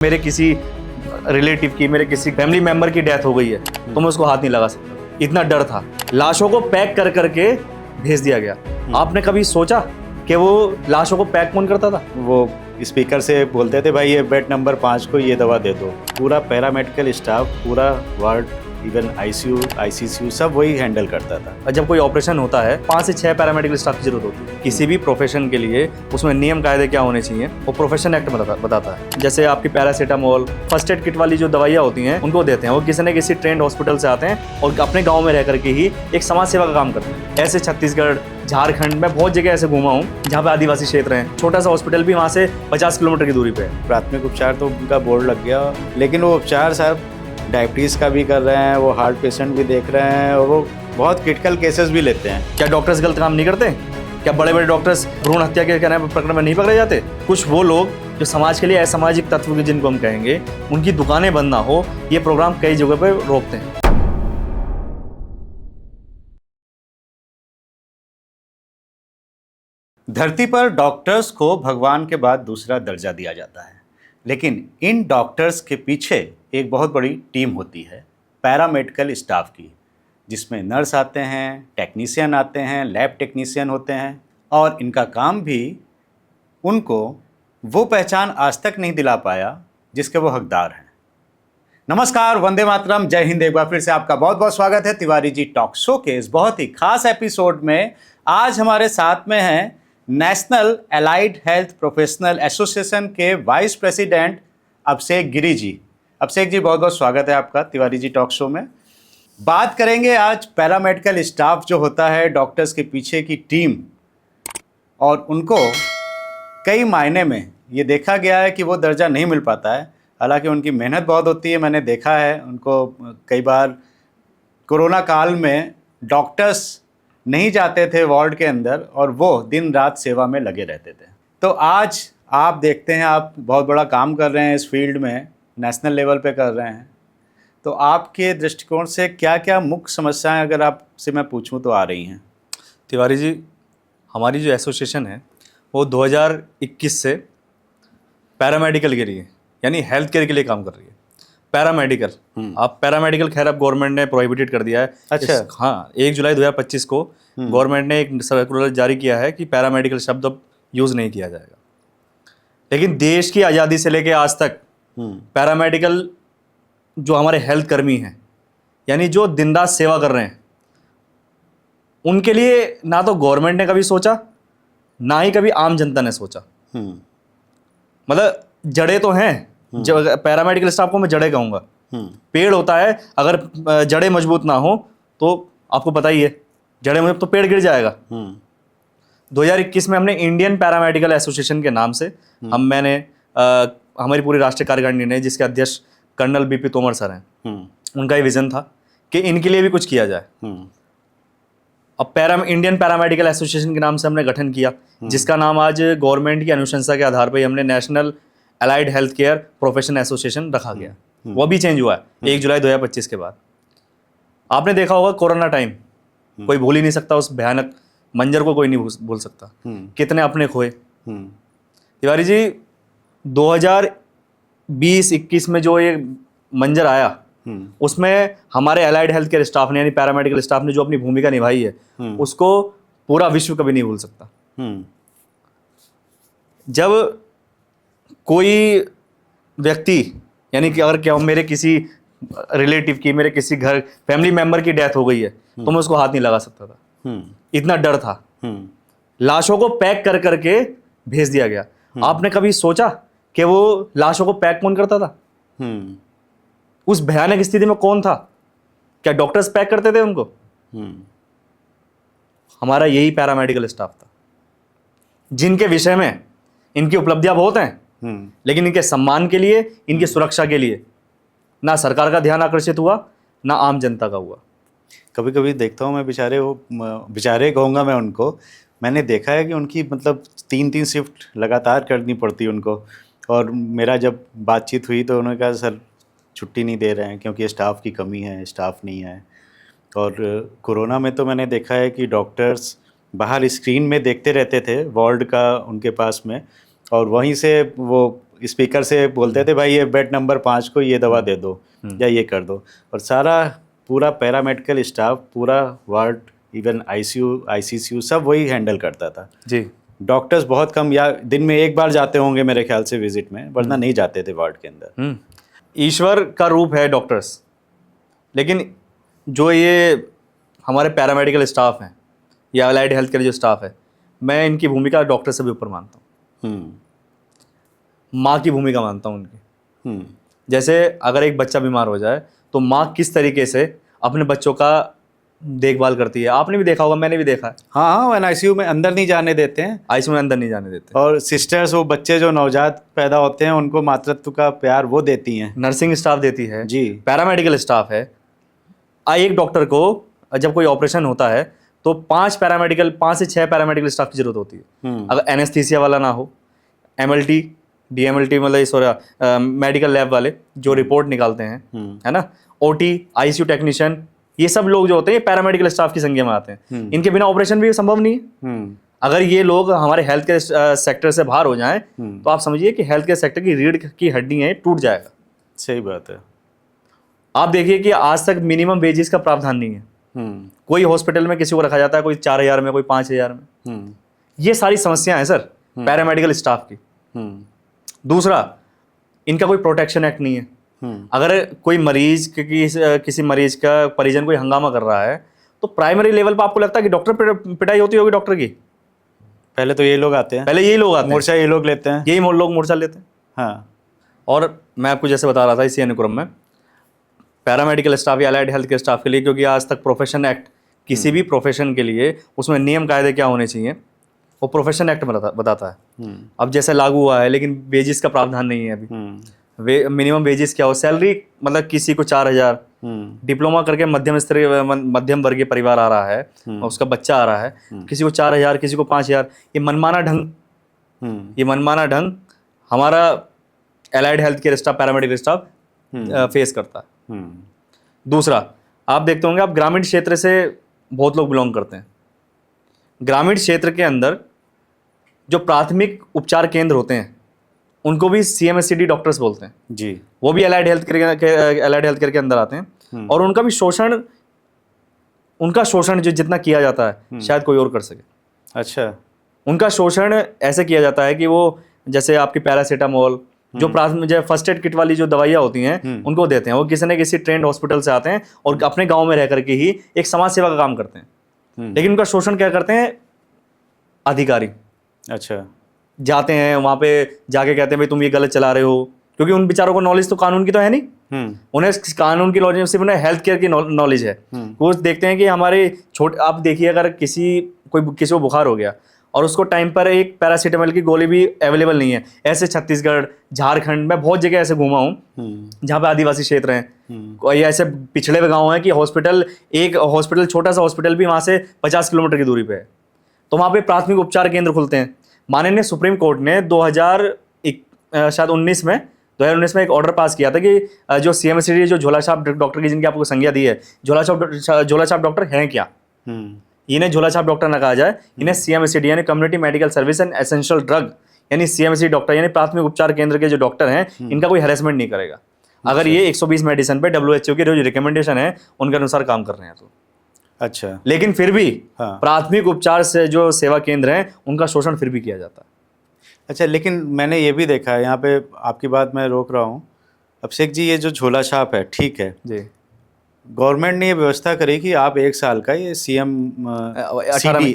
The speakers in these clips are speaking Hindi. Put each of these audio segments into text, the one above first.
मेरे किसी रिलेटिव की, मेरे किसी फैमिली मेंबर की डेथ हो गई है तो मैं उसको हाथ नहीं लगा सकता, इतना डर था। लाशों को पैक कर करके भेज दिया गया। आपने कभी सोचा कि वो लाशों को पैक कौन करता था? वो स्पीकर से बोलते थे, भाई ये बेड नंबर 5 को ये दवा दे दो। पूरा पैरामेडिकल स्टाफ, पूरा वार्ड, इवन आईसीयू, आईसीसीयू सब वही हैंडल करता था। जब कोई ऑपरेशन होता है 5 से 6 पैरामेडिकल स्टाफ की जरूरत होती है किसी भी प्रोफेशन के लिए। उसमें नियम कायदे क्या होने चाहिए वो प्रोफेशन एक्ट बताता है। जैसे आपकी पैरासीटामोल, फर्स्ट एड किट वाली जो दवाइयाँ होती हैं उनको देते हैं, वो किसी न किसी ट्रेंड हॉस्पिटल से आते हैं और अपने गाँव में रह करके ही एक समाज सेवा का काम करते हैं। ऐसे छत्तीसगढ़, झारखंड में बहुत जगह ऐसे घूमा हूँ जहाँ पे आदिवासी क्षेत्र हैं। छोटा सा हॉस्पिटल भी वहाँ से 50 किलोमीटर की दूरी पे है। प्राथमिक उपचार तो उनका बोर्ड लग गया, लेकिन वो उपचार साहब डायबिटीज़ का भी कर रहे हैं, वो हार्ट पेशेंट भी देख रहे हैं और वो बहुत क्रिटिकल केसेस भी लेते हैं। क्या डॉक्टर्स गलत काम नहीं करते? क्या बड़े बड़े डॉक्टर्स भ्रूण हत्या के प्रकरण में नहीं पकड़े जाते? कुछ वो लोग जो समाज के लिए असामाजिक तत्व के, जिनको हम कहेंगे, उनकी दुकानें बंद ना हो, ये प्रोग्राम कई जगह पे रोकते हैं। धरती पर डॉक्टर्स को भगवान के बाद दूसरा दर्जा दिया जाता है, लेकिन इन डॉक्टर्स के पीछे एक बहुत बड़ी टीम होती है पैरामेडिकल स्टाफ की, जिसमें नर्स आते हैं, टेक्नीशियन आते हैं, लैब टेक्नीशियन होते हैं, और इनका काम भी उनको वो पहचान आज तक नहीं दिला पाया जिसके वो हकदार हैं। नमस्कार, वंदे मातरम, जय हिंद। एक बार फिर से आपका बहुत बहुत स्वागत है तिवारी जी टॉक शो के इस बहुत ही खास एपिसोड में। आज हमारे साथ में हैं national allied health professional association के वाइस प्रेसिडेंट अभिषेक गिरी जी। अभिषेक जी, बहुत बहुत स्वागत है आपका तिवारी जी टॉक शो में। बात करेंगे आज पैरामेडिकल स्टाफ जो होता है, डॉक्टर्स के पीछे की टीम, और उनको कई मायने में ये देखा गया है कि वो दर्जा नहीं मिल पाता है। हालांकि उनकी मेहनत बहुत होती है। मैंने देखा है उनको कई बार कोरोना काल में डॉक्टर्स नहीं जाते थे वार्ड के अंदर और वो दिन रात सेवा में लगे रहते थे। तो आज आप देखते हैं, आप बहुत बड़ा काम कर रहे हैं इस फील्ड में, नेशनल लेवल पे कर रहे हैं। तो आपके दृष्टिकोण से क्या क्या मुख्य समस्याएं, अगर आपसे मैं पूछूं, तो आ रही हैं? तिवारी जी, हमारी जो एसोसिएशन है वो 2021 से पैरामेडिकल के लिए, यानी हेल्थ केयर के लिए काम कर रही है। पैरामेडिकल, आप पैरामेडिकल, खैर अब गवर्नमेंट ने प्रोहिबिटेड कर दिया है। अच्छा। हाँ, 1 जुलाई 2025 को गवर्नमेंट ने एक सर्कुलर जारी किया है कि पैरामेडिकल शब्द अब यूज़ नहीं किया जाएगा। लेकिन देश की आज़ादी से लेकर आज तक पैरामेडिकल जो हमारे हेल्थ कर्मी हैं, यानी जो दिन रात सेवा कर रहे हैं, उनके लिए ना तो गवर्नमेंट ने कभी सोचा, ना ही कभी आम जनता ने सोचा। मतलब जड़ें तो हैं, पैरामेडिकल स्टाफ को मैं जड़ें कहूँगा। पेड़ होता है, अगर जड़ें मजबूत ना हो तो आपको पता ही है, जड़ें मजबूत तो पेड़ गिर जाएगा। 2021 में हमने इंडियन पैरामेडिकल एसोसिएशन के नाम से मैंने हमारी पूरी राष्ट्रीय कार्यकारिणी ने, जिसके अध्यक्ष कर्नल बीपी तोमर सर हैं, उनका ये विजन था कि इनके लिए भी कुछ किया जाए। अब इंडियन पैरामेडिकल एसोसिएशन के नाम से हमने गठन किया, जिसका नाम आज गवर्नमेंट की अनुशंसा के आधार पर हमने national allied health care profession association रखा गया। वो भी चेंज हुआ है 1 जुलाई 2025 के बाद। आपने देखा होगा कोरोना टाइम, कोई भूल ही नहीं सकता उस भयानक मंजर को, कोई नहीं भूल सकता। कितने अपने खोए। तिवारी जी, 2020-21 में जो ये मंजर आया, उसमें हमारे एलाइड हेल्थ केयर स्टाफ ने, यानी पैरामेडिकल स्टाफ ने जो अपनी भूमिका निभाई है, उसको पूरा विश्व कभी नहीं भूल सकता। जब कोई व्यक्ति, यानी कि अगर क्या मेरे किसी रिलेटिव की, मेरे किसी घर फैमिली मेंबर की डेथ हो गई है तो मैं उसको हाथ नहीं लगा सकता था, इतना डर था। लाशों को पैक कर करके भेज दिया गया। आपने कभी सोचा कि वो लाशों को पैक कौन करता था? उस भयानक स्थिति में कौन था? क्या डॉक्टर्स पैक करते थे उनको? हमारा यही पैरामेडिकल स्टाफ था, जिनके विषय में इनकी उपलब्धियां बहुत हैं, लेकिन इनके सम्मान के लिए, इनकी सुरक्षा के लिए ना सरकार का ध्यान आकर्षित हुआ, ना आम जनता का हुआ। कभी कभी देखता हूँ मैं, बेचारे कहूँगा मैं उनको, मैंने देखा है कि उनकी मतलब 3-3 शिफ्ट लगातार करनी पड़ती है उनको। और मेरा जब बातचीत हुई तो उन्होंने कहा, सर छुट्टी नहीं दे रहे हैं क्योंकि स्टाफ की कमी है, स्टाफ नहीं है। और कोरोना में तो मैंने देखा है कि डॉक्टर्स बाहर स्क्रीन में देखते रहते थे वार्ड का उनके पास में, और वहीं से वो स्पीकर से बोलते थे भाई ये बेड नंबर 5 को ये दवा दे दो या ये कर दो, और सारा पूरा पैरामेडिकल स्टाफ, पूरा वार्ड, इवन आईसीयू आईसीसीयू सब वही हैंडल करता था जी। डॉक्टर्स बहुत कम या दिन में एक बार जाते होंगे मेरे ख्याल से विजिट में, वरना नहीं जाते थे वार्ड के अंदर। ईश्वर का रूप है डॉक्टर्स, लेकिन जो ये हमारे पैरामेडिकल स्टाफ हैं या अलाइड हेल्थ केयर जो स्टाफ है, मैं इनकी भूमिका डॉक्टर से भी ऊपर मानता हूँ, माँ की भूमिका मानता हूँ उनकी। जैसे अगर एक बच्चा बीमार हो जाए तो माँ किस तरीके से अपने बच्चों का देखभाल करती है, आपने भी देखा होगा, मैंने भी देखा है। हाँ, आईसीयू में अंदर नहीं जाने देते हैं, आईसीयू में अंदर नहीं जाने देते। और सिस्टर्स, वो बच्चे जो नवजात पैदा होते हैं उनको मातृत्व का प्यार वो देती हैं, नर्सिंग स्टाफ देती है जी, पैरामेडिकल स्टाफ है। एक डॉक्टर को जब कोई ऑपरेशन होता है तो 5 से 6 पैरामेडिकल स्टाफ की जरूरत होती है। अगर एनेस्थीसिया वाला ना हो, एमएलटी डीएमएलटी मतलब सॉरी मेडिकल लैब वाले जो रिपोर्ट निकालते हैं, है ना, ओटी, आईसीयू टेक्नीशियन, ये सब लोग जो होते हैं पैरामेडिकल स्टाफ की संज्ञा में आते हैं। इनके बिना ऑपरेशन भी संभव नहीं है। अगर ये लोग हमारे हेल्थ केयर सेक्टर से बाहर हो जाएं तो आप समझिए कि हेल्थ केयर सेक्टर की रीढ़ की हड्डियां टूट जाएगा। सही बात है। आप देखिए कि आज तक मिनिमम वेजेस का प्रावधान नहीं है। कोई हॉस्पिटल में किसी को रखा जाता है, कोई 4,000 में, कोई 5,000 में। ये सारी समस्याएं हैं सर पैरामेडिकल स्टाफ की। दूसरा, इनका कोई प्रोटेक्शन एक्ट नहीं है। अगर कोई मरीज किसी मरीज का परिजन कोई हंगामा कर रहा है तो प्राइमरी लेवल पर आपको लगता है कि डॉक्टर पिटाई होती होगी डॉक्टर की? पहले तो ये लोग आते हैं, पहले यही लोग आते हैं, मोर्चा ये लोग लेते हैं, यही लोग मोर्चा लेते हैं। हाँ। और मैं आपको जैसे बता रहा था इसी अनुक्रम में पैरामेडिकल स्टाफ या अलाइड हेल्थ केयर स्टाफ के लिए, क्योंकि आज तक प्रोफेशन एक्ट, किसी भी प्रोफेशन के लिए उसमें नियम कायदे क्या होने चाहिए वो प्रोफेशन एक्ट बताता है। अब जैसे लागू हुआ है, लेकिन वेजेस का प्रावधान नहीं है अभी। मिनिमम वेजेस क्या हो, सैलरी मतलब किसी को 4,000, डिप्लोमा करके मध्यम वर्गीय परिवार आ रहा है और उसका बच्चा आ रहा है, किसी को 4,000, किसी को 5,000। ये मनमाना ढंग हमारा allied health care staff, paramedical staff face करता है। दूसरा, आप देखते होंगे, आप ग्रामीण क्षेत्र से बहुत लोग बिलोंग करते हैं। ग्रामीण क्षेत्र के अंदर जो प्राथमिक उपचार केंद्र होते हैं उनको भी CMSCD डॉक्टर्स बोलते हैं जी। वो भी अलाइड हेल्थ केयर के अंदर आते हैं। और उनका भी शोषण जो जितना किया जाता है शायद कोई और कर सके। अच्छा। उनका शोषण ऐसे किया जाता है कि वो जैसे आपकी पैरासीटामोल, जो फर्स्ट एड किट वाली जो दवाइयाँ होती हैं उनको देते हैं। वो किसी न किसी ट्रेंड हॉस्पिटल से आते हैं और अपने गाँव में रह करके ही एक समाज सेवा का काम करते हैं। लेकिन उनका शोषण क्या करते हैं अधिकारी। अच्छा। जाते हैं वहाँ पे, जाके कहते हैं भाई तुम ये गलत चला रहे हो, क्योंकि उन बेचारों को नॉलेज तो कानून की तो है नहीं। उन्हें कानून की नॉलेज, सिर्फ उन्हें हेल्थ केयर की नॉलेज है। वो देखते हैं कि हमारे आप देखिए, अगर किसी को बुखार हो गया और उसको टाइम पर एक पैरासीटामोल की गोली भी अवेलेबल नहीं है, ऐसे छत्तीसगढ़, झारखंड में बहुत जगह ऐसे घूमा हूँ जहाँ पे आदिवासी क्षेत्र हैं या ऐसे पिछड़े हुए गाँव हैं कि एक हॉस्पिटल, छोटा सा हॉस्पिटल भी वहाँ से 50 किलोमीटर की दूरी पे है। तो वहाँ पे प्राथमिक उपचार केंद्र खुलते हैं। माननीय सुप्रीम कोर्ट ने 2019 में एक ऑर्डर पास किया था कि जो CMSCD, जो झोलाछाप डॉक्टर की जिनकी आपको संज्ञा दी है, झोलाछाप डॉक्टर हैं क्या? इन्हें झोलाछाप डॉक्टर ना कहा जाए, इन्हें CMSCD यानी community medical service and essential drug यानी CMSCD डॉक्टर यानी प्राथमिक उपचार केंद्र के जो डॉक्टर हैं इनका कोई हैरेसमेंट नहीं करेगा अगर ये 120 मेडिसिन पे WHO की जो रिकमेंडेशन है उनके अनुसार काम कर रहे हैं तो। अच्छा। लेकिन फिर भी प्राथमिक उपचार से जो सेवा केंद्र हैं उनका शोषण फिर भी किया जाता है। अच्छा, लेकिन मैंने ये भी देखा है, यहाँ पे आपकी बात मैं रोक रहा हूँ अभिषेक जी, ये जो झोला छाप है, ठीक है जी, गवर्नमेंट ने ये व्यवस्था करी कि आप 1 साल का ये CM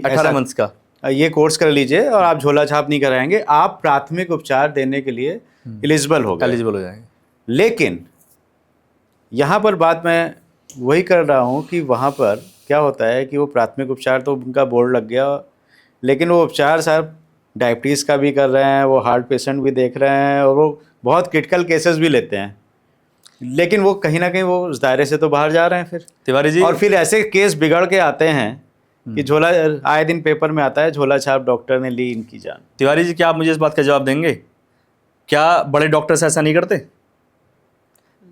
18 मंथ्स का ये कोर्स कर लीजिए और आप झोला छाप नहीं कराएंगे, आप प्राथमिक उपचार देने के लिए एलिजिबल हो जाएंगे। लेकिन यहाँ पर बात मैं वही कर रहा हूँ कि वहाँ पर क्या होता है कि वो प्राथमिक उपचार तो उनका बोर्ड लग गया, लेकिन वो उपचार साहब डायबिटीज़ का भी कर रहे हैं, वो हार्ट पेशेंट भी देख रहे हैं और वो बहुत क्रिटिकल केसेस भी लेते हैं, लेकिन वो कहीं ना कहीं वो उस दायरे से तो बाहर जा रहे हैं फिर तिवारी जी। और फिर ऐसे केस बिगड़ के आते हैं कि झोला, आए दिन पेपर में आता है झोला छाप डॉक्टर ने ली इनकी जान। तिवारी जी, क्या आप मुझे इस बात का जवाब देंगे, क्या बड़े डॉक्टर्स ऐसा नहीं करते?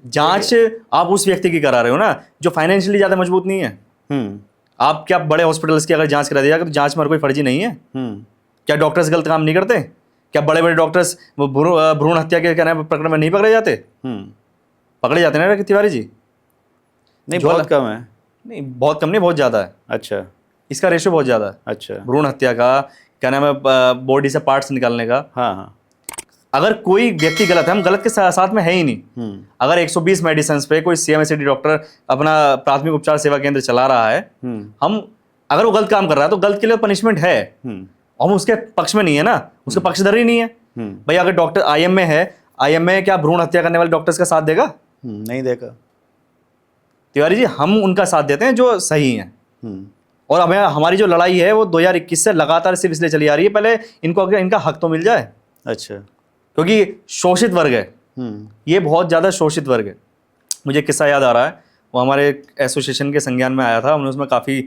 जांच आप उस व्यक्ति की करा रहे हो ना जो फाइनेंशियली ज़्यादा मजबूत नहीं है। आप क्या बड़े हॉस्पिटल्स की अगर जांच करा दिया तो जांच में कोई फर्जी नहीं है? क्या डॉक्टर्स गलत काम नहीं करते? क्या बड़े बड़े डॉक्टर्स भ्रूण हत्या के कहना प्रकरण में नहीं पकड़े जाते? पकड़े जाते ना तिवारी जी? नहीं, बहुत कम है। नहीं, बहुत कम नहीं, बहुत ज़्यादा है। अच्छा, इसका रेशियो बहुत ज़्यादा है। अच्छा। भ्रूण हत्या का, क्या नाम है, बॉडी से पार्ट्स निकालने का। हाँ हाँ। अगर कोई व्यक्ति गलत है, हम गलत के साथ में है ही नहीं। अगर 120 मेडिसिन पे कोई CMSCD डॉक्टर अपना प्राथमिक उपचार सेवा केंद्र चला रहा है, हम अगर वो गलत काम कर रहा है तो गलत के लिए पनिशमेंट है। हम उसके पक्ष में नहीं है ना, उसके पक्षधर ही नहीं है। भाई अगर डॉक्टर IM में है, IM में क्या भ्रूण हत्या करने वाले डॉक्टर्स का साथ देगा? नहीं देगा। तिवारी जी, हम उनका साथ देते हैं जो सही है। और हमें हमारी जो लड़ाई है वो 2021 से लगातार सिर्फ इसलिए चली आ रही है, पहले इनको इनका हक तो मिल जाए। अच्छा। क्योंकि शोषित वर्ग है, ये बहुत ज़्यादा शोषित वर्ग है। मुझे किस्सा याद आ रहा है, वो हमारे एसोसिएशन के संज्ञान में आया था। हमने उसमें काफ़ी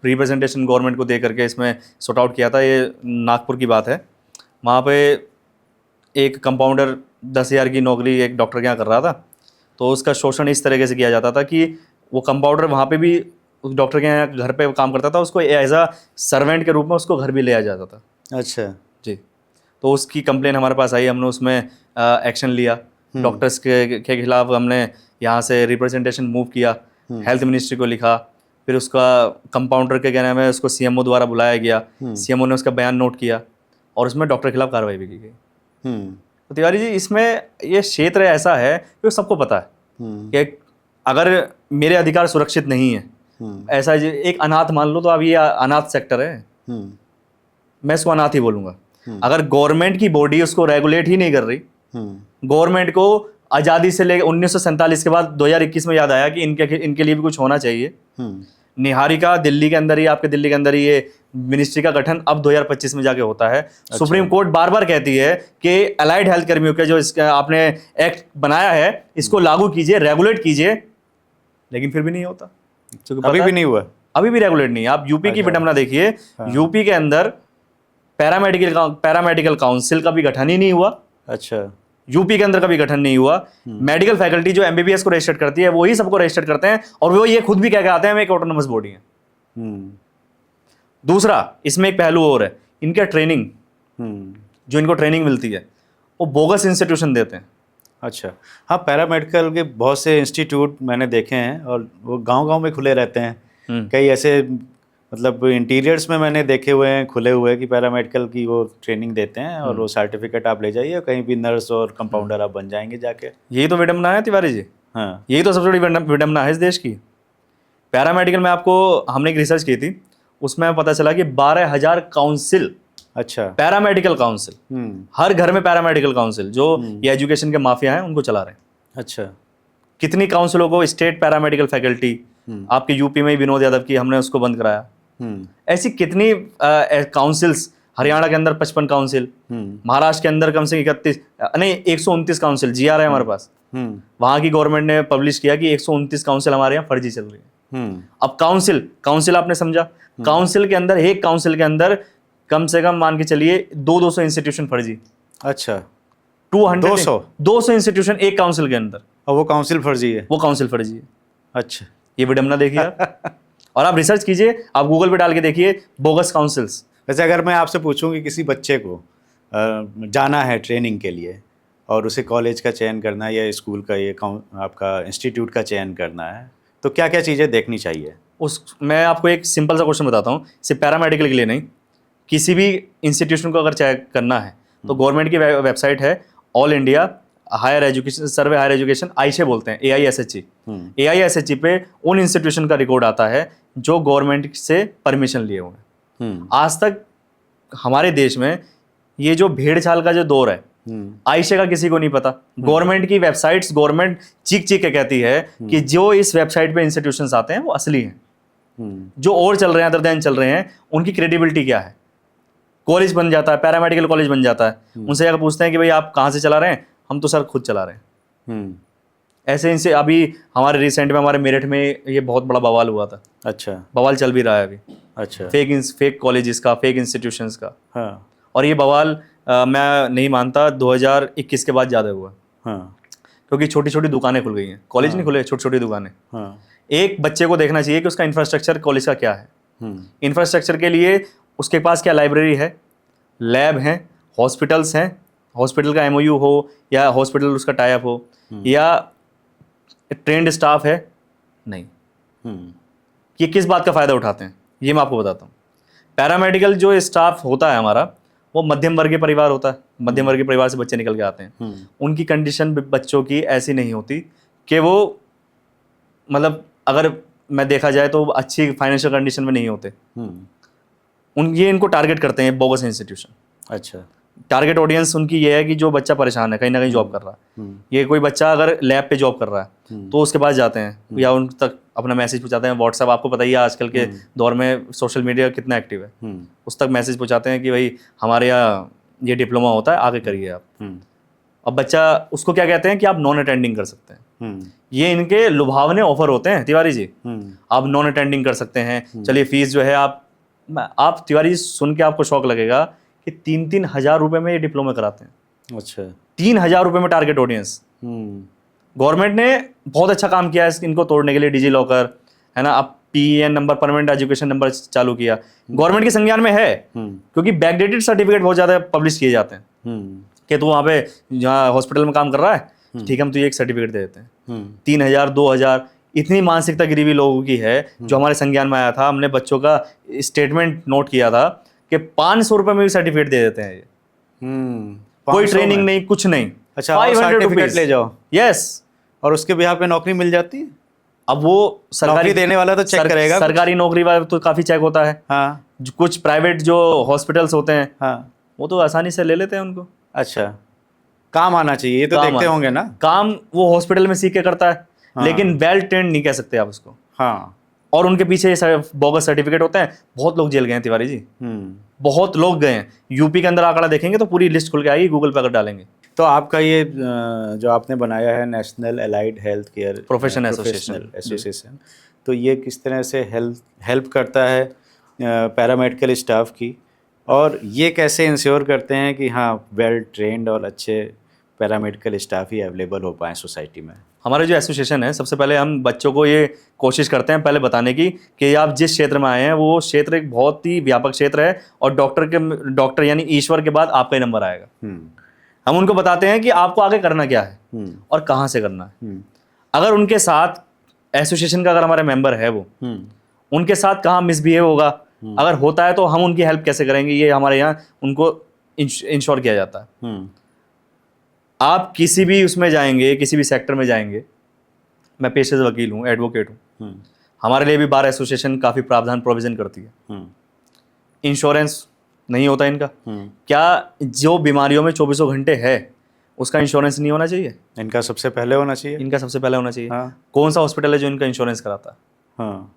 रिप्रेजेंटेशन गवर्नमेंट को दे करके इसमें सॉर्ट आउट किया था। ये नागपुर की बात है। वहाँ पे एक कंपाउंडर 10,000 की नौकरी एक डॉक्टर के यहाँ कर रहा था, तो उसका शोषण इस तरीके से किया जाता था कि वो कंपाउंडर वहाँ पे भी उस डॉक्टर के यहाँ घर पे काम करता था, उसको एज अ सर्वेंट के रूप में उसको घर भी ले आया जाता था। अच्छा जी। तो उसकी कंप्लेन हमारे पास आई, हमने उसमें एक्शन लिया। डॉक्टर्स के खिलाफ हमने यहाँ से रिप्रेजेंटेशन मूव किया, हेल्थ मिनिस्ट्री को लिखा। फिर उसका कंपाउंडर के कहने में उसको CMO द्वारा बुलाया गया, CMO ने उसका बयान नोट किया और उसमें डॉक्टर के खिलाफ कार्रवाई भी की गई। तो तिवारी जी, इसमें ये क्षेत्र ऐसा है कि सबको पता है कि अगर मेरे अधिकार सुरक्षित नहीं है, ऐसा एक अनाथ मान लो, तो अब ये अनाथ सेक्टर है, मैं इसको अनाथ ही बोलूँगा। अगर गवर्नमेंट की बॉडी उसको रेगुलेट ही नहीं कर रही, गवर्नमेंट को आज़ादी से लेकर 1947 के बाद 2021 में याद आया कि इनके लिए भी कुछ होना चाहिए। निहारिका दिल्ली के अंदर ही, आपके दिल्ली के अंदर ही ये मिनिस्ट्री का गठन अब 2025 में जाके होता है। अच्छा। सुप्रीम कोर्ट बार बार कहती है कि अलाइड हेल्थ कर्मियों के जो इसका आपने एक्ट बनाया है इसको लागू कीजिए, रेगुलेट कीजिए, लेकिन फिर भी नहीं होता। अभी भी नहीं हुआ, अभी भी रेगुलेट नहीं है। आप यूपी की विडंबना देखिए। यूपी के अंदर पैरामेडिकल काउंसिल का भी गठन ही नहीं हुआ। अच्छा। यूपी के अंदर कभी गठन नहीं हुआ। मेडिकल फैकल्टी जो MBBS को रजिस्टर करती है वही सबको रजिस्टर करते हैं, और वो ये खुद भी कह के आते हैं हम एक ऑटोनोमस बॉडी है। दूसरा, इसमें एक पहलू और है, इनका ट्रेनिंग, जो इनको ट्रेनिंग मिलती है वो बोगस इंस्टीट्यूशन देते हैं। अच्छा। हाँ, पैरामेडिकल के बहुत से इंस्टीट्यूट मैंने देखे हैं और वो गांव-गांव में खुले रहते हैं। कई ऐसे मतलब इंटीरियर्स में मैंने देखे हुए हैं खुले हुए कि पैरामेडिकल की वो ट्रेनिंग देते हैं और वो सर्टिफिकेट आप ले जाइए, कहीं भी नर्स और कंपाउंडर आप बन जाएंगे जाके। यही तो विडंबना है तिवारी जी। हाँ, यही तो सबसे बड़ी विडंबना है इस देश की। पैरामेडिकल में आपको, हमने एक रिसर्च की थी, उसमें पता चला कि 12,000 काउंसिल, अच्छा, पैरामेडिकल काउंसिल, हर घर में पैरामेडिकल काउंसिल, जो ये एजुकेशन के माफिया हैं उनको चला रहे हैं। अच्छा। कितनी काउंसिलों को स्टेट पैरामेडिकल फैकल्टी, आपके यूपी में विनोद यादव की, हमने उसको बंद कराया। ऐसी कितनी काउंसिल्स, हरियाणा के अंदर 55 काउंसिल, महाराष्ट्र के अंदर कम से 129 काउंसिल GR है हमारे पास। वहां की गवर्नमेंट ने पब्लिश किया कि 129 काउंसिल हमारे यहाँ फर्जी चल रही है। अब काउंसिल आपने समझा, काउंसिल के अंदर, एक काउंसिल के अंदर कम से कम मान के चलिए 200 इंस्टीट्यूशन फर्जी। अच्छा, 200 इंस्टीट्यूशन एक काउंसिल के अंदर, और वो काउंसिल फर्जी है। वो काउंसिल फर्जी है। अच्छा, ये विडंबना देखिए आप। और आप रिसर्च कीजिए, आप गूगल पे डाल के देखिए बोगस काउंसिल्स। वैसे अगर मैं आपसे पूछूं कि किसी बच्चे को जाना है ट्रेनिंग के लिए और उसे कॉलेज का चयन करना है या स्कूल का, ये आपका इंस्टीट्यूट का चयन करना है, तो क्या क्या चीज़ें देखनी चाहिए? मैं आपको एक सिंपल सा क्वेश्चन बताता हूँ, सिर्फ पैरामेडिकल के लिए नहीं, किसी भी इंस्टीट्यूशन को अगर चयन करना है तो गवर्नमेंट की वेबसाइट है ऑल इंडिया हायर एजुकेशन सर्वे, हायर एजुकेशन, आईशे बोलते हैं, AISHE। AISHE पे उन इंस्टीट्यूशन का रिकॉर्ड आता है जो गवर्नमेंट से परमिशन लिए हुए हैं। आज तक हमारे देश में ये जो भेड़ चाल का जो दौर है, आईशे का किसी को नहीं पता। गवर्नमेंट की वेबसाइट्स, गवर्नमेंट चीख चीख के कहती है कि जो इस वेबसाइट पे इंस्टीट्यूशंस आते हैं वो असली हैं। जो और चल रहे हैं, अदर देन चल रहे हैं, उनकी क्रेडिबिलिटी क्या है? कॉलेज बन जाता है, पैरामेडिकल कॉलेज बन जाता है, उनसे अगर पूछते हैं कि भाई आप कहाँ से चला रहे हैं, हम तो सर खुद चला रहे हैं। ऐसे इनसे अभी हमारे रिसेंट में हमारे मेरठ में ये बहुत बड़ा बवाल हुआ था। अच्छा, बवाल चल भी रहा है अभी। अच्छा, फेक कॉलेजेस का, फेक इंस्टीट्यूशंस का। हाँ। और ये बवाल मैं नहीं मानता 2021 के बाद ज़्यादा हुआ। हाँ। क्योंकि छोटी छोटी दुकानें खुल गई हैं, कॉलेज नहीं खुले, छोटी छोटी दुकानें। हाँ। एक बच्चे को देखना चाहिए कि उसका इंफ्रास्ट्रक्चर कॉलेज का क्या है। इंफ्रास्ट्रक्चर के लिए उसके पास क्या लाइब्रेरी है, लैब है, हॉस्पिटल्स हैं, हॉस्पिटल का MOU हो या हॉस्पिटल उसका टाइप हो या ट्रेंड स्टाफ है, नहीं। ये किस बात का फ़ायदा उठाते हैं ये मैं आपको बताता हूँ। पैरामेडिकल जो स्टाफ होता है हमारा, वो मध्यम वर्गीय परिवार होता है, मध्यम वर्गीय परिवार से बच्चे निकल के आते हैं। उनकी कंडीशन बच्चों की ऐसी नहीं होती कि वो, मतलब अगर मैं देखा जाए तो अच्छी फाइनेंशियल कंडीशन में नहीं होते। ये इनको टारगेट करते हैं बोगस इंस्टीट्यूशन। अच्छा। टारगेट ऑडियंस उनकी ये है कि जो बच्चा परेशान है, कहीं ना कहीं जॉब कर रहा है, ये कोई बच्चा अगर लैब पे जॉब कर रहा है तो उसके पास जाते हैं या उन तक अपना मैसेज पहुंचाते हैं। व्हाट्सएप आपको पता ही है आजकल के दौर में सोशल मीडिया कितना एक्टिव है, उस तक मैसेज पहुंचाते हैं कि भाई हमारे यहाँ ये डिप्लोमा होता है, आगे करिए आप। अब बच्चा उसको क्या कहते हैं कि आप नॉन अटेंडिंग कर सकते हैं। ये इनके लुभावने ऑफर होते हैं तिवारी जी, आप नॉन अटेंडिंग कर सकते हैं। चलिए फीस जो है आप तिवारी जी सुन के आपको शौक लगेगा कि 3-3 हज़ार रुपए में ये डिप्लोमा कराते हैं। अच्छा। 3,000 रुपए में टारगेट ऑडियंस। गवर्नमेंट ने बहुत अच्छा काम किया है इनको तोड़ने के लिए, डिजी लॉकर है ना, अब PEN number, permanent education number चालू किया, गवर्नमेंट के संज्ञान में है। क्योंकि बैकडेटेड सर्टिफिकेट बहुत ज़्यादा पब्लिश किए जाते हैं कि तू वहाँ पे जहाँ हॉस्पिटल में काम कर रहा है, ठीक है, हम तुझे एक सर्टिफिकेट दे देते हैं। 3,000 2,000 इतनी मानसिकता गिरी हुई लोगों की है। जो हमारे संज्ञान में आया था, हमने बच्चों का स्टेटमेंट नोट किया था कि 500 रुपए में भी सर्टिफिकेट दे देते हैं ये। कोई ट्रेनिंग नहीं, कुछ नहीं। अच्छा, 500 रुपीज ले जाओ। यस। और उसके बिहाफ पे नौकरी मिल जाती है। अब वो सरकारी देने वाला तो चेक करेगा, सरकारी नौकरी वाला तो काफी चेक होता है। हाँ। कुछ प्राइवेट जो हॉस्पिटल्स होते हैं, हाँ, वो तो आसानी से ले लेते हैं उनको। अच्छा, काम आना चाहिए, ये तो देखते होंगे ना। काम वो हॉस्पिटल में सीख के करता है। हाँ। लेकिन वेल ट्रेंड नहीं कह सकते आप उसको। हाँ। और उनके पीछे बोगस सर्टिफिकेट होते हैं। बहुत लोग जेल गए हैं तिवारी जी, बहुत लोग गए हैं। यूपी के अंदर आंकड़ा देखेंगे तो पूरी लिस्ट खुल के आएगी, गूगल पे अगर डालेंगे तो। आपका ये जो आपने बनाया है national allied health care professional association, तो ये किस तरह से हेल्प करता है पैरामेडिकल स्टाफ की, और ये कैसे इंश्योर करते हैं कि हाँ वेल ट्रेंड और अच्छे पैरामेडिकल स्टाफ ही अवेलेबल हो पाएँ सोसाइटी में? हमारे जो एसोसिएशन है, सबसे पहले हम बच्चों को ये कोशिश करते हैं पहले बताने की कि आप जिस क्षेत्र में आए हैं वो क्षेत्र एक बहुत ही व्यापक क्षेत्र है और डॉक्टर यानी ईश्वर के बाद आपका ही नंबर आएगा। हम उनको बताते हैं कि आपको आगे करना क्या है और कहाँ से करना है। अगर उनके साथ एसोसिएशन का अगर हमारे मेंबर है वो, उनके साथ कहाँ मिसबिहेव होगा, अगर होता है तो हम उनकी हेल्प कैसे करेंगे, ये हमारे यहाँ उनको इंश्योर किया जाता है। आप किसी भी उसमें जाएंगे, किसी भी सेक्टर में जाएंगे, मैं पेशे से वकील हूँ, एडवोकेट हूँ, हमारे लिए भी बार एसोसिएशन काफ़ी प्रावधान प्रोविज़न करती है। इंश्योरेंस नहीं होता इनका, क्या जो बीमारियों में 24 घंटे है उसका इंश्योरेंस नहीं होना चाहिए? इनका सबसे पहले होना चाहिए। इनका सबसे पहले होना चाहिए। हाँ। कौन सा हॉस्पिटल है जो इनका इंश्योरेंस कराता है? हाँ।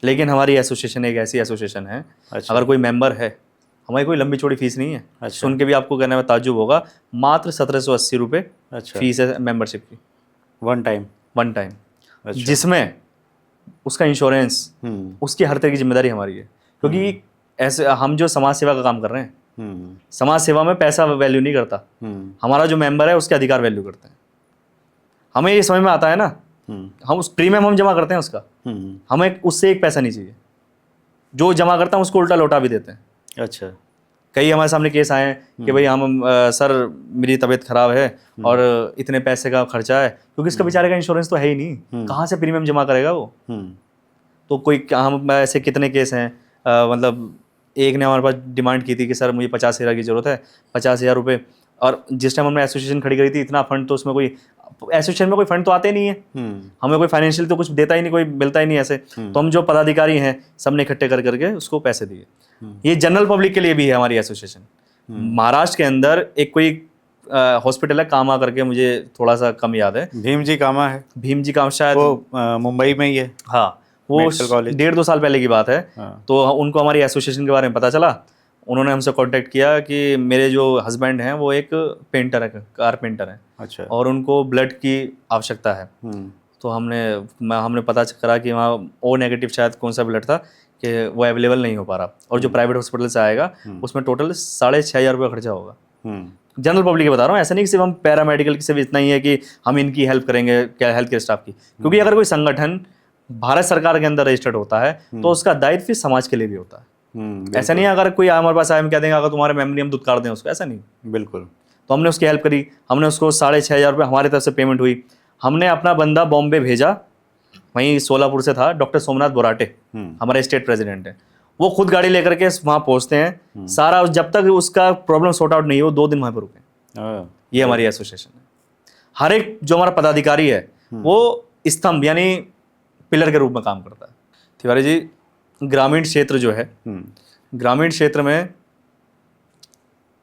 लेकिन हमारी एसोसिएशन एक ऐसी एसोसिएशन है, अच्छा। अगर कोई मेंबर है, हमारी कोई लंबी चौड़ी फीस नहीं है। अच्छा। सुन के भी आपको कहने में ताज्जुब होगा, मात्र 1780 रुपये फीस है मेंबरशिप की, वन टाइम। अच्छा। जिसमें उसका इंश्योरेंस, उसकी हर तरह की जिम्मेदारी हमारी है। क्योंकि ऐसे हम जो समाज सेवा का काम कर रहे हैं, समाज सेवा में पैसा वैल्यू नहीं करता, हमारा जो मेंबर है उसके अधिकार वैल्यू करते हैं। हमें ये समझ में आता है ना, हम उस प्रीमियम हम जमा करते हैं उसका, हमें उससे एक पैसा नहीं चाहिए, जो जमा करता है उसको उल्टा लौटा भी देते हैं। अच्छा। कई हमारे सामने केस आए हैं कि भाई हम सर मेरी तबीयत खराब है और इतने पैसे का खर्चा है, क्योंकि इसका बेचारे का इंश्योरेंस तो है ही नहीं, कहाँ से प्रीमियम जमा करेगा वो। तो कोई हम ऐसे कितने केस हैं, मतलब एक ने हमारे पास डिमांड की थी कि सर मुझे 50,000 की ज़रूरत है, 50,000 रुपये, और जिस टाइम हमने एसोसिएशन खड़ी करी थी इतना फंड तो उसमें कोई एसोसिएशन में कोई फंड तो आते नहीं है, हमें कोई फाइनेंशियल तो कुछ देता ही नहीं, कोई मिलता ही नहीं ऐसे। तो हम जो पदाधिकारी हैं सब ने इकट्ठे कर करके उसको पैसे दिए। ये जनरल पब्लिक के लिए भी है हमारी एसोसिएशन। महाराष्ट्र के अंदर एक कोई हॉस्पिटल है, कामा करके, मुझे थोड़ा सा कम याद है। भीम जी कामा है, भीम जी कामा शायद वो मुंबई में ही है। हाँ, वो 1.5-2 साल पहले की बात है। हाँ। तो उनको हमारी एसोसिएशन के बारे में पता चला, उन्होंने हमसे कांटेक्ट किया कि मेरे जो हस्बैंड हैं वो एक पेंटर है, कारपेंटर हैं। अच्छा। और उनको ब्लड की आवश्यकता है। तो हमने पता करा कि वहाँ O- शायद कौन सा ब्लड था कि वो अवेलेबल नहीं हो पा रहा, और जो प्राइवेट हॉस्पिटल से आएगा उसमें टोटल 6,500 रुपये खर्चा होगा। जनरल पब्लिक के बता रहा हूँ, ऐसा नहीं कि सिर्फ हम पैरामेडिकल की सिर्फ इतना ही है कि हम इनकी हेल्प करेंगे क्या हेल्थ केयर स्टाफ की, क्योंकि अगर कोई संगठन भारत सरकार के अंदर रजिस्टर्ड होता है तो उसका दायित्व फिर समाज के लिए भी होता है। ऐसा नहीं है अगर कोई हमारे पास आए हम कह देंगे अगर तुम्हारे मेमोरी हम दुत्कार दें उसको, ऐसा नहीं। बिल्कुल। तो हमने उसकी हेल्प करी, हमने उसको 6,500 रुपये हमारी तरफ से पेमेंट हुई। हमने अपना बंदा बॉम्बे भेजा, वहीं सोलापुर से था, डॉक्टर सोमनाथ बोराटे हमारे स्टेट प्रेसिडेंट है, वो खुद गाड़ी लेकर के वहाँ पहुँचते हैं। सारा जब तक उसका प्रॉब्लम सॉर्ट आउट नहीं हो 2 दिन वहाँ पर रुके। ये हमारी एसोसिएशन है। हर एक जो हमारा पदाधिकारी है वो स्तंभ यानी पिलर के रूप में काम करता है। तिवारी जी, ग्रामीण क्षेत्र जो है, ग्रामीण क्षेत्र में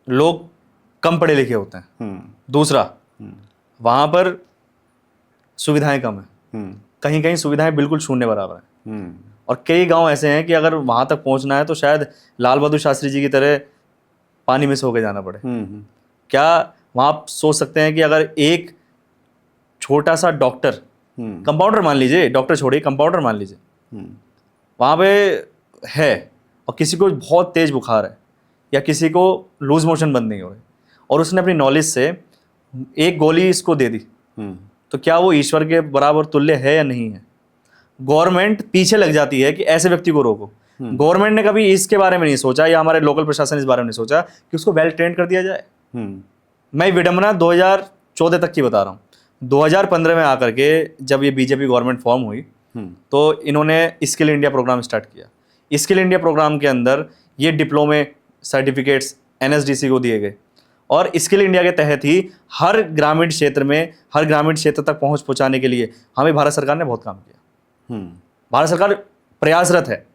लोग कम पढ़े लिखे होते हैं। दूसरा, वहाँ पर सुविधाएं कम है, कहीं कहीं सुविधाएं बिल्कुल शून्य बराबर है। और कई गांव ऐसे हैं कि अगर वहाँ तक पहुँचना है तो शायद लाल बहादुर शास्त्री जी की तरह पानी में सो के जाना पड़े। क्या वहाँ आप सोच सकते हैं कि अगर एक छोटा सा डॉक्टर, कंपाउंडर मान लीजिए, डॉक्टर छोड़िए कंपाउंडर मान लीजिए, वहाँ पे है और किसी को बहुत तेज बुखार है या किसी को लूज मोशन बंद नहीं हो रहे और उसने अपनी नॉलेज से एक गोली इसको दे दी, तो क्या वो ईश्वर के बराबर तुल्य है या नहीं है? गवर्नमेंट पीछे लग जाती है कि ऐसे व्यक्ति को रोको। गवर्नमेंट ने कभी इसके बारे में नहीं सोचा या हमारे लोकल प्रशासन इस बारे में नहीं सोचा कि उसको वेल ट्रेन कर दिया जाए। मैं विडम्बना 2014 तक की बता रहा हूँ। 2015 में आकर के जब ये बीजेपी गवर्नमेंट फॉर्म हुई तो इन्होंने स्किल इंडिया प्रोग्राम स्टार्ट किया। स्किल इंडिया प्रोग्राम के अंदर ये डिप्लोमे सर्टिफिकेट्स एनएसडीसी को दिए गए और स्किल इंडिया के तहत ही हर ग्रामीण क्षेत्र में, हर ग्रामीण क्षेत्र तक पहुंचाने के लिए हमें भारत सरकार ने बहुत काम किया। भारत सरकार प्रयासरत है,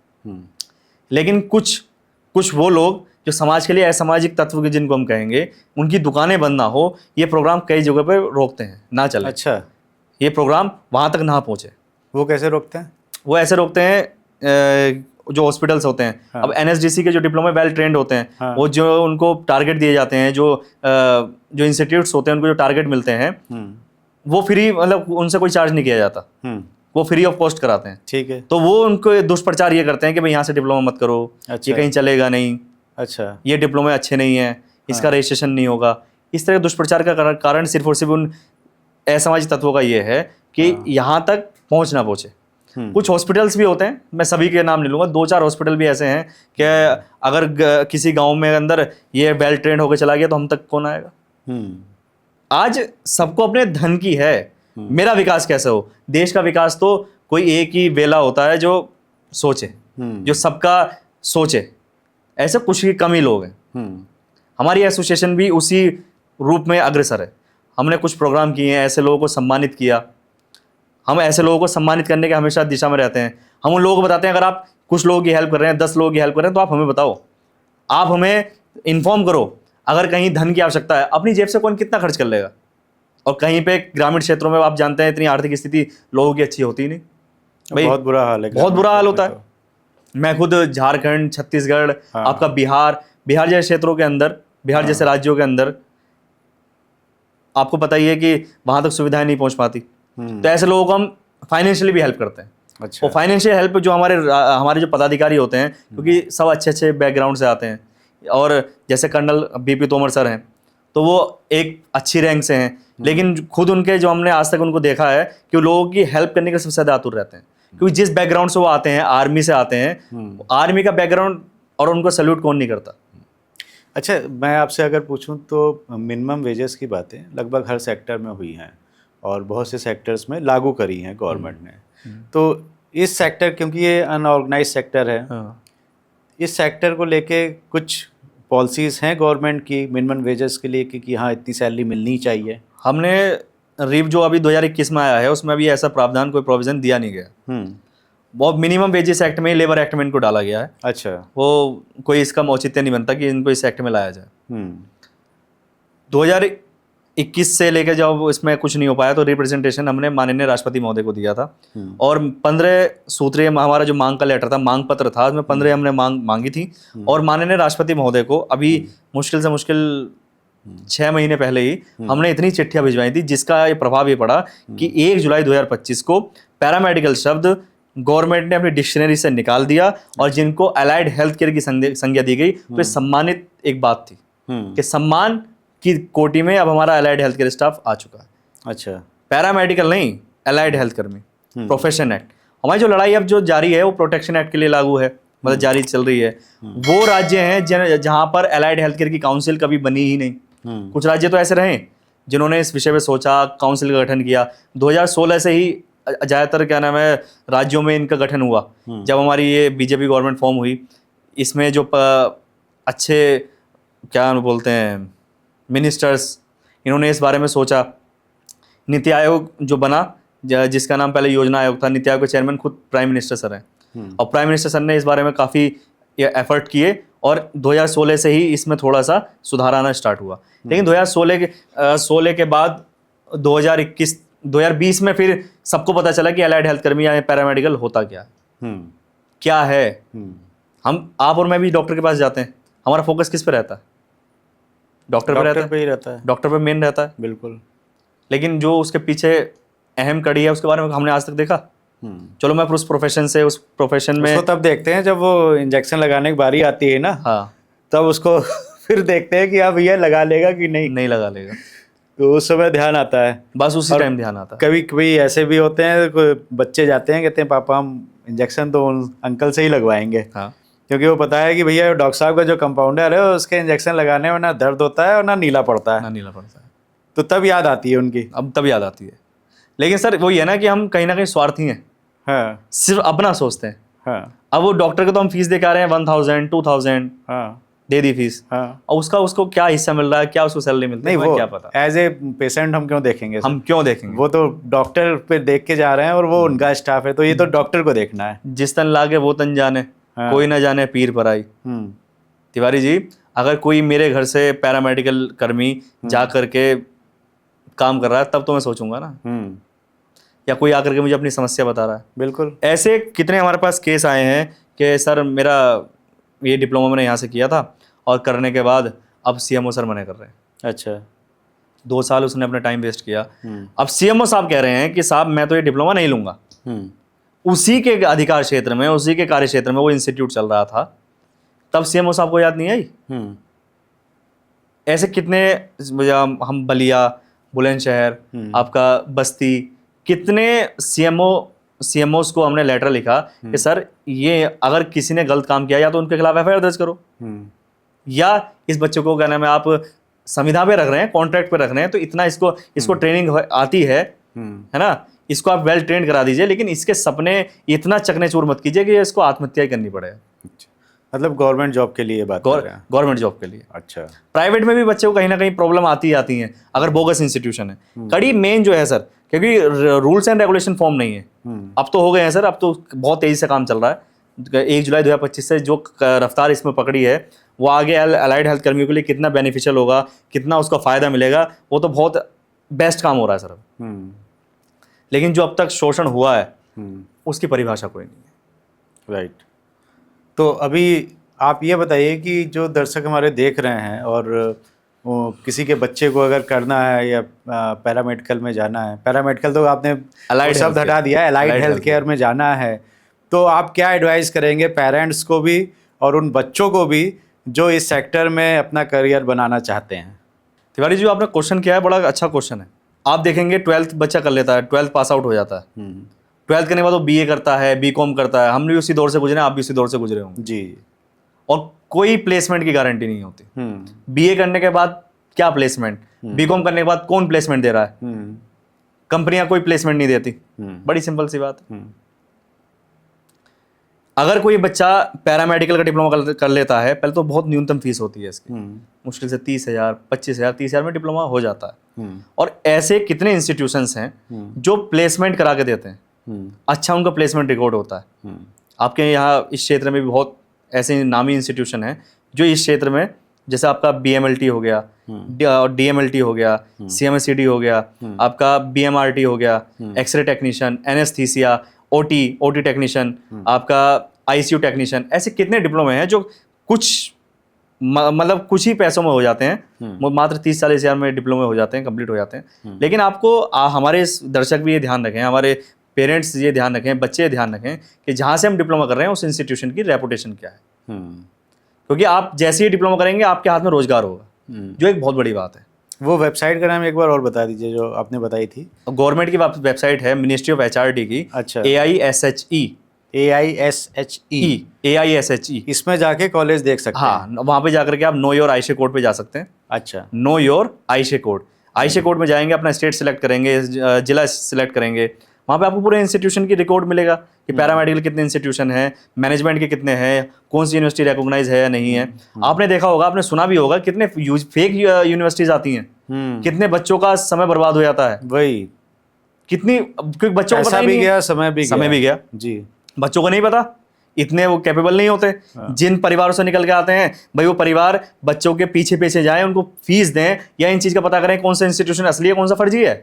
लेकिन कुछ वो लोग जो समाज के लिए असामाजिक तत्व के, जिनको हम कहेंगे, उनकी दुकानें बंद ना हो, ये प्रोग्राम कई जगह पर रोकते हैं, ना चले। अच्छा, ये प्रोग्राम वहाँ तक ना पहुँचे। वो कैसे रोकते हैं? वो ऐसे रोकते हैं जो हॉस्पिटल्स होते हैं। हाँ। अब एनएसडीसी के जो डिप्लोमा वेल ट्रेंड होते हैं, हाँ। वो जो उनको टारगेट दिए जाते हैं, जो इंस्टीट्यूट्स होते हैं उनको जो टारगेट मिलते हैं, वो फ्री, मतलब उनसे कोई चार्ज नहीं किया जाता, वो फ्री ऑफ कॉस्ट कराते हैं। ठीक है। तो वो उनको दुष्प्रचार ये करते हैं कि भाई यहाँ से डिप्लोमा मत करो। अच्छा। ये कहीं चलेगा नहीं। अच्छा। ये डिप्लोमा अच्छे नहीं है, इसका रजिस्ट्रेशन नहीं होगा। इस तरह दुष्प्रचार का कारण सिर्फ और सिर्फ उन असामाजिक तत्वों का ये है कि यहाँ तक पहुँच ना पहुँचे। कुछ हॉस्पिटल्स भी होते हैं, मैं सभी के नाम नहीं लूँगा, 2-4 हॉस्पिटल भी ऐसे हैं कि अगर किसी गांव में अंदर ये वेल ट्रेंड होकर चला गया तो हम तक कौन आएगा। आज सबको अपने धन की है, मेरा विकास कैसे हो। देश का विकास तो कोई एक ही वेला होता है जो सोचे, जो सबका सोचे। ऐसे कुछ ही कम ही लोग हैं। हमारी एसोसिएशन भी उसी रूप में अग्रसर है। हमने कुछ प्रोग्राम किए हैं, ऐसे लोगों को सम्मानित किया। हम ऐसे लोगों को सम्मानित करने के हमेशा दिशा में रहते हैं। हम उन लोगों को बताते हैं अगर आप कुछ लोगों की हेल्प कर रहे हैं, 10 लोगों की हेल्प कर रहे हैं, तो आप हमें बताओ, आप हमें इन्फॉर्म करो। अगर कहीं धन की आवश्यकता है, अपनी जेब से कौन कितना खर्च कर लेगा। और कहीं पे ग्रामीण क्षेत्रों में आप जानते हैं इतनी आर्थिक स्थिति लोगों की अच्छी होती नहीं भाई, बहुत बुरा हाल है, बहुत बुरा हाल होता है। मैं खुद झारखंड, छत्तीसगढ़, आपका बिहार जैसे क्षेत्रों के अंदर, बिहार जैसे राज्यों के अंदर आपको पता ही है कि वहां तक सुविधाएं नहीं पहुंच पाती। तो ऐसे लोगों को हम फाइनेंशियली भी हेल्प करते हैं। अच्छा। वो फाइनेंशियल हेल्प जो हमारे जो पदाधिकारी होते हैं, क्योंकि सब अच्छे बैकग्राउंड से आते हैं, और जैसे कर्नल बीपी तोमर सर हैं तो वो एक अच्छी रैंक से हैं, लेकिन खुद उनके जो हमने आज तक उनको देखा है कि वो लोगों की हेल्प करने के सबसे ज़्यादा आतुर रहते हैं, क्योंकि जिस बैकग्राउंड से वो आते हैं, आर्मी से आते हैं, आर्मी का बैकग्राउंड, और उनको सैल्यूट कौन नहीं करता। अच्छा, मैं आपसे अगर पूछूं तो मिनिमम वेजेस की बातें लगभग हर सेक्टर में हुई हैं और बहुत से सेक्टर्स में लागू करी हैं गवर्नमेंट ने। तो इस सेक्टर, क्योंकि ये अनऑर्गेनाइज सेक्टर है, इस सेक्टर को लेके कुछ पॉलिसीज़ हैं गवर्नमेंट की मिनिमम वेजेस के लिए कि हाँ इतनी सैलरी मिलनी चाहिए। हमने रिव जो अभी 2021 में आया है उसमें अभी ऐसा प्रावधान, कोई प्रोविजन दिया नहीं गया। वो मिनिमम वेजेस एक्ट में, लेबर एक्ट में इनको डाला गया है। अच्छा। वो कोई इसका औचित्य नहीं बनता कि इनको इस एक्ट में लाया जाए। 2021 से लेकर जब इसमें कुछ नहीं हो पाया तो रिप्रेजेंटेशन हमने माननीय राष्ट्रपति महोदय को दिया था, और 15 सूत्रीय हमारा जो मांग का लेटर था, मांग पत्र था, उसमें 15 हमने मांगी थी। और माननीय राष्ट्रपति महोदय को अभी मुश्किल से मुश्किल 6 महीने पहले ही हमने इतनी चिट्ठियां भिजवाई थी, जिसका ये प्रभाव ये पड़ा कि 1 जुलाई 2025 को पैरामेडिकल शब्द गवर्नमेंट ने अपनी डिक्शनरी से निकाल दिया, और जिनको अलाइड हेल्थ केयर की संज्ञा दी गई, तो सम्मानित एक बात थी कि सम्मान की कोटि में अब हमारा अलाइड हेल्थ केयर स्टाफ आ चुका है। अच्छा। पैरामेडिकल नहीं, अलाइड हेल्थ कर्मी, प्रोफेशन एक्ट। हमारी जो लड़ाई अब जो जारी है वो प्रोटेक्शन एक्ट के लिए लागू है, मतलब जारी चल रही है, वो राज्य हैं जहां पर अलाइड हेल्थ केयर की काउंसिल कभी बनी ही नहीं। कुछ राज्य तो ऐसे रहे जिन्होंने इस विषय पे सोचा, काउंसिल का गठन किया। 2016 से ही ज़्यादातर क्या नाम है राज्यों में इनका गठन हुआ। जब हमारी ये बीजेपी गवर्नमेंट फॉर्म हुई, इसमें जो अच्छे क्या बोलते हैं मिनिस्टर्स, इन्होंने इस बारे में सोचा। नीति आयोग जो बना, जिसका नाम पहले योजना आयोग था, नीति आयोग के चेयरमैन खुद प्राइम मिनिस्टर सर हैं। और प्राइम मिनिस्टर सर ने इस बारे में काफ़ी एफर्ट किए और 2016 से ही इसमें थोड़ा सा सुधार आना स्टार्ट हुआ। लेकिन 2016 के बाद 2020 में फिर सबको पता चला कि अलाइड हेल्थ कर्मी या पैरामेडिकल होता क्या है। हम आप और मैं भी डॉक्टर के पास जाते हैं, हमारा फोकस किस पे रहता है? डॉक्टर पे रहता है, डॉक्टर पे मेन रहता है। बिल्कुल। लेकिन जो उसके पीछे अहम कड़ी है उसके बारे में हमने आज तक देखा? चलो मैं उस प्रोफेशन में उसको तब देखते हैं जब वो इंजेक्शन लगाने की बारी आती है ना। हाँ, तब उसको फिर देखते हैं कि अब ये लगा लेगा कि नहीं लगा लेगा, तो उस समय ध्यान आता है, बस उसी टाइम ध्यान आता है। कभी कभी ऐसे भी होते हैं, कोई बच्चे जाते हैं कहते हैं पापा हम इंजेक्शन तो अंकल से ही लगवाएंगे। हाँ, क्योंकि वो पता है कि भैया डॉक्टर साहब का जो कंपाउंडर है उसके इंजेक्शन लगाने में ना दर्द होता है और ना नीला पड़ता है। तो तब याद आती है उनकी, तब याद आती है। लेकिन सर वही है ना कि हम कहीं ना कहीं स्वार्थी हैं। हाँ, सिर्फ अपना सोचते हैं। हाँ, अब वो डॉक्टर को तो हम फीस दे के आ रहे हैं 1000 2000, हाँ, दे दी फीस, हाँ, और उसको क्या हिस्सा मिल रहा है, क्या उसको सैलरी मिलती है, नहीं वो क्या पता। एज ए पेशेंट हम क्यों देखेंगे? हम क्यों देखेंगे? वो तो डॉक्टर पे देख के जा रहे हैं और वो उनका स्टाफ है, तो ये तो डॉक्टर को देखना है। जिस तन लागे वो तन जाने, कोई ना जाने पीर पर आई। तिवारी जी, अगर कोई मेरे घर से पैरामेडिकल कर्मी जा करके काम कर रहा है तब तो मैं सोचूंगा ना, या कोई आकर के मुझे अपनी समस्या बता रहा है। बिल्कुल। ऐसे कितने हमारे पास केस आए हैं कि सर मेरा ये डिप्लोमा मैंने यहाँ से किया था और करने के बाद अब सीएमओ सर मना कर रहे हैं। अच्छा, 2 साल उसने अपना टाइम वेस्ट किया। अब सीएमओ साहब कह रहे हैं कि साहब मैं तो ये डिप्लोमा नहीं लूंगा। उसी के अधिकार क्षेत्र में, उसी के कार्य क्षेत्र में वो इंस्टीट्यूट चल रहा था, तब सीएमओ साहब को याद नहीं आई? ऐसे कितने, हम बलिया, बुलंदशहर, आपका बस्ती, कितने सीएमओस को हमने लेटर लिखा कि सर ये अगर किसी ने गलत काम किया या तो उनके खिलाफ एफआईआर दर्ज करो, या इस बच्चे को क्या नाम है आप संविदा पे रख रहे हैं, कॉन्ट्रैक्ट पे रख रहे हैं, तो इतना इसको ट्रेनिंग आती है ना, इसको आप वेल ट्रेंड करा दीजिए, लेकिन इसके सपने इतना चकनाचूर मत कीजिए कि इसको आत्महत्या करनी पड़े। मतलब गवर्नमेंट जॉब के लिए बात कर रहे हैं? गवर्नमेंट जॉब के लिए। अच्छा। प्राइवेट में भी बच्चे को कहीं ना कहीं प्रॉब्लम आती हैं अगर बोगस इंस्टीट्यूशन है। कड़ी मेन जो है सर, क्योंकि रूल्स एंड रेगुलेशन फॉर्म नहीं है। अब तो हो गए हैं सर, अब तो बहुत तेजी से काम चल रहा है। 1 जुलाई 2025 से जो रफ्तार इसमें पकड़ी है, वो आगे अलाइड हेल्थ कर्मियों के लिए कितना बेनिफिशियल होगा, कितना उसका फायदा मिलेगा, वो तो बहुत बेस्ट काम हो रहा है सर। लेकिन जो अब तक शोषण हुआ है उसकी परिभाषा कोई नहीं है। राइट। तो अभी आप ये बताइए कि जो दर्शक हमारे देख रहे हैं और वो किसी के बच्चे को अगर करना है या पैरामेडिकल में जाना है, पैरामेडिकल तो आपने शब्द हटा दिया, अलाइड हेल्थ केयर में जाना है, तो आप क्या एडवाइस करेंगे पेरेंट्स को भी और उन बच्चों को भी जो इस सेक्टर में अपना करियर बनाना चाहते हैं? तिवारी जी, आपने क्वेश्चन किया है, बड़ा अच्छा क्वेश्चन है। आप देखेंगे 12th बच्चा कर लेता है, 12th पास आउट हो जाता है, 12th करने के बाद वो बीए करता है, बीकॉम करता है। हम भी उसी दौर से गुजरे, आप भी उसी दौर से गुजरे होंगे जी। और कोई प्लेसमेंट की गारंटी नहीं होती। बीए करने के बाद क्या प्लेसमेंट, बीकॉम करने के बाद कौन प्लेसमेंट दे रहा है? कंपनियां कोई प्लेसमेंट नहीं देती। बड़ी सिंपल सी बात है। अगर कोई बच्चा पैरामेडिकल का डिप्लोमा कर लेता है, पहले तो बहुत न्यूनतम फीस होती है इसकी, मुश्किल से 30,000, 25,000, 30,000 में डिप्लोमा हो जाता है। और ऐसे कितने इंस्टीट्यूशंस हैं जो प्लेसमेंट करा के देते हैं, अच्छा उनका प्लेसमेंट रिकॉर्ड होता है। आपके यहाँ इस क्षेत्र में भी बहुत ऐसे नामी इंस्टीट्यूशन हैं जो इस क्षेत्र में, जैसे आपका BMLT हो गया, DMLT हो गया, CMSCD हो गया, आपका BMRT हो गया, X ray technician, anaesthesia, OT technician, आपका ICU टेक्नीशियन, ऐसे कितने डिप्लोमे हैं जो कुछ मतलब कुछ ही पैसों में हो जाते हैं, मात्र 30-40 हज़ार में डिप्लोमे हो जाते हैं, कंप्लीट हो जाते हैं। लेकिन आपको हमारे दर्शक भी ये ध्यान रखें, हमारे पेरेंट्स ये ध्यान रखें, बच्चे ध्यान रखें कि जहाँ से हम डिप्लोमा कर रहे हैं उस इंस्टीट्यूशन की रेपुटेशन क्या है। क्योंकि आप जैसे ही डिप्लोमा करेंगे आपके हाथ में रोजगार होगा, जो एक बहुत बड़ी बात है। वो वेबसाइट का नाम एक बार और बता दीजिए जो आपने बताई थी। गवर्नमेंट की वेबसाइट है, मिनिस्ट्री ऑफ HRD की। अच्छा। AISHE AISHE, AISHE। इसमें जाके कॉलेज देख सकते हैं। हाँ, वहाँ पे जाकर के आप नो योर आयशे कोड पे जा सकते हैं। अच्छा, know your Ayse code, Ayse code में जाएंगे, अपना स्टेट सेलेक्ट करेंगे, जिला सेलेक्ट करेंगे, वहाँ पे आपको पूरे इंस्टीट्यूशन की रिकॉर्ड मिलेगा कि पैरामेडिकल कितने इंस्टीट्यूशन है, मैनेजमेंट के कितने हैं, कौन सी यूनिवर्सिटी रिकॉग्नाइज है या नहीं है। आपने देखा होगा, आपने सुना भी होगा कितने फेक यूनिवर्सिटीज आती हैं, कितने बच्चों का समय बर्बाद हो जाता है, वही कितनी, क्योंकि बच्चों को पता पैसा ही भी नहीं है, गया, समय भी गया जी। बच्चों को नहीं पता, इतने वो कैपेबल नहीं होते। जिन परिवारों से निकल के आते हैं भाई, वो परिवार बच्चों के पीछे पीछे जाएं, उनको फीस दें, या इन चीज का पता करें कौन सा इंस्टीट्यूशन असली है, कौन सा फर्जी है।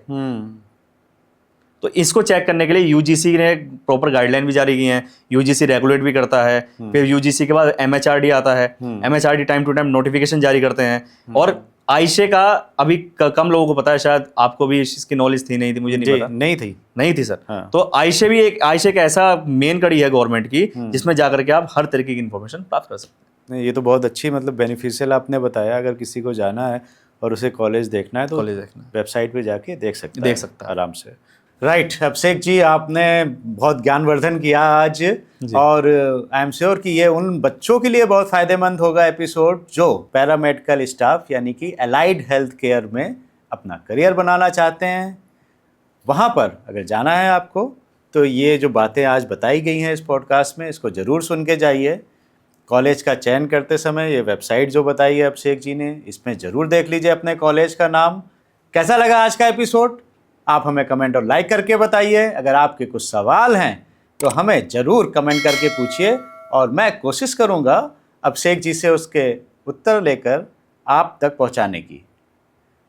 तो इसको चेक करने के लिए यूजीसी ने प्रॉपर गाइडलाइन भी जारी की हैं, यूजीसी रेगुलेट भी करता है। फिर यूजीसी के बाद एमएचआरडी आता है, MHRD time to time notification जारी करते हैं। और आयशे का अभी कम लोगों को पता है, शायद आपको भी इसकी नॉलेज थी, नहीं थी, मुझे नहीं पता, नहीं थी सर। हाँ। तो आयशे भी एक ऐसा मेन कड़ी है गवर्नमेंट की, जिसमें जाकर के आप हर तरीके की इन्फॉर्मेशन प्राप्त कर सकते हैं। नहीं, ये तो बहुत अच्छी मतलब बेनिफिशियल आपने बताया। अगर किसी को जाना है और उसे कॉलेज देखना है तो वेबसाइट पे जाके देख सकता है आराम से। राइट, अभिषेक जी, आपने बहुत ज्ञानवर्धन किया आज, और आई एम श्योर कि ये उन बच्चों के लिए बहुत फ़ायदेमंद होगा एपिसोड जो पैरामेडिकल स्टाफ यानी कि अलाइड हेल्थ केयर में अपना करियर बनाना चाहते हैं। वहाँ पर अगर जाना है आपको तो ये जो बातें आज बताई गई हैं इस पॉडकास्ट में, इसको ज़रूर सुन के जाइए। कॉलेज का चयन करते समय ये वेबसाइट जो बताई है अभिषेक जी ने, इसमें ज़रूर देख लीजिए अपने कॉलेज का नाम। कैसा लगा आज का एपिसोड, आप हमें कमेंट और लाइक करके बताइए। अगर आपके कुछ सवाल हैं तो हमें ज़रूर कमेंट करके पूछिए, और मैं कोशिश करूँगा अभिषेक जी से उसके उत्तर लेकर आप तक पहुँचाने की।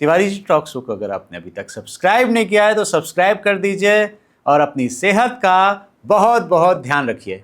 तिवारी जी टॉक शो को अगर आपने अभी तक सब्सक्राइब नहीं किया है तो सब्सक्राइब कर दीजिए, और अपनी सेहत का बहुत बहुत ध्यान रखिए।